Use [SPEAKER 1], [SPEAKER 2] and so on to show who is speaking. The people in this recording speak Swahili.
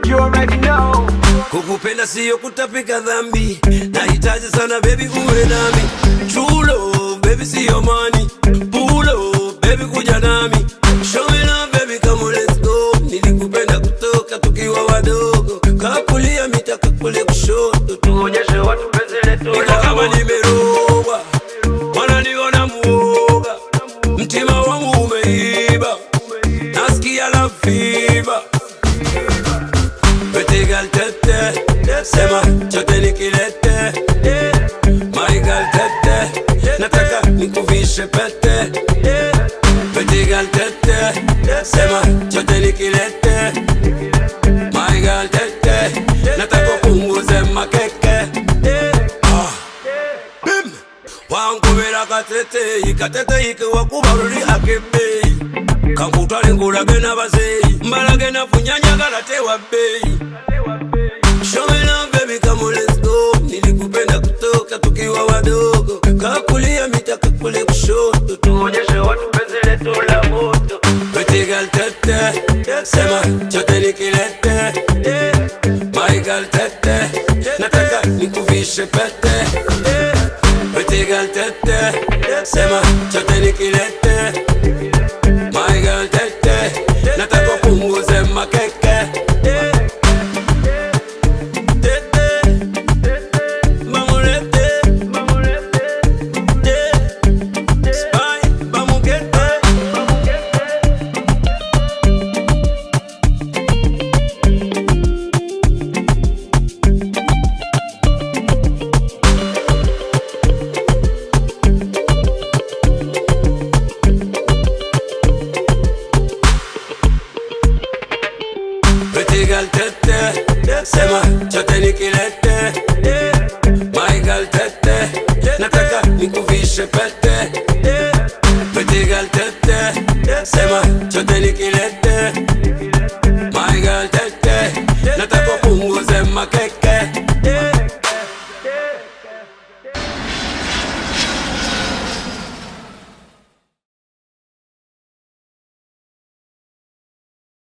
[SPEAKER 1] You already know.
[SPEAKER 2] Kukupenda siyo kutapika dhambi, nahitaji sana baby uwe nami. True love baby siyo money, pull up baby kuja nami. Show me love baby come on let's go. Nilikupenda kutoka tukiwa wadogo, kakulia mitaka kule kushoto, tuonyeshe watu penzi letu. Niko kama nimerogwa, wananiona muoga, mtima wangu umeiba, nasikia love fever. Pretty girl tete, sema chote nikilete. My girl tete, nataka nikuvishe pete. Pretty girl tete, sema chote nikilete. My girl tete, nataka punguze makeke. Bim, wankubira katete, ikatete ikiwa kubaruri akebe. Kankutwale ngulage n'abazeyi, mbalage nafunyanya galate wa bei. Show me love baby come on let's go. Nilikupenda kutoka tukiwa wadogo, kakulia mitaka kule kushoto, tuonyeshe watu penzi letu la moto. Pretty girl tete, sema chote nikilete. My girl tete, nataka nikuvishe pete. Pretty girl tete, sema chote nikilete. My girl tete, nataka punguze makeke. Pretty girl tete, sema chote nikilete. My girl tete, nataka nikuvishe pete. Pretty girl tete, sema chote nikilete.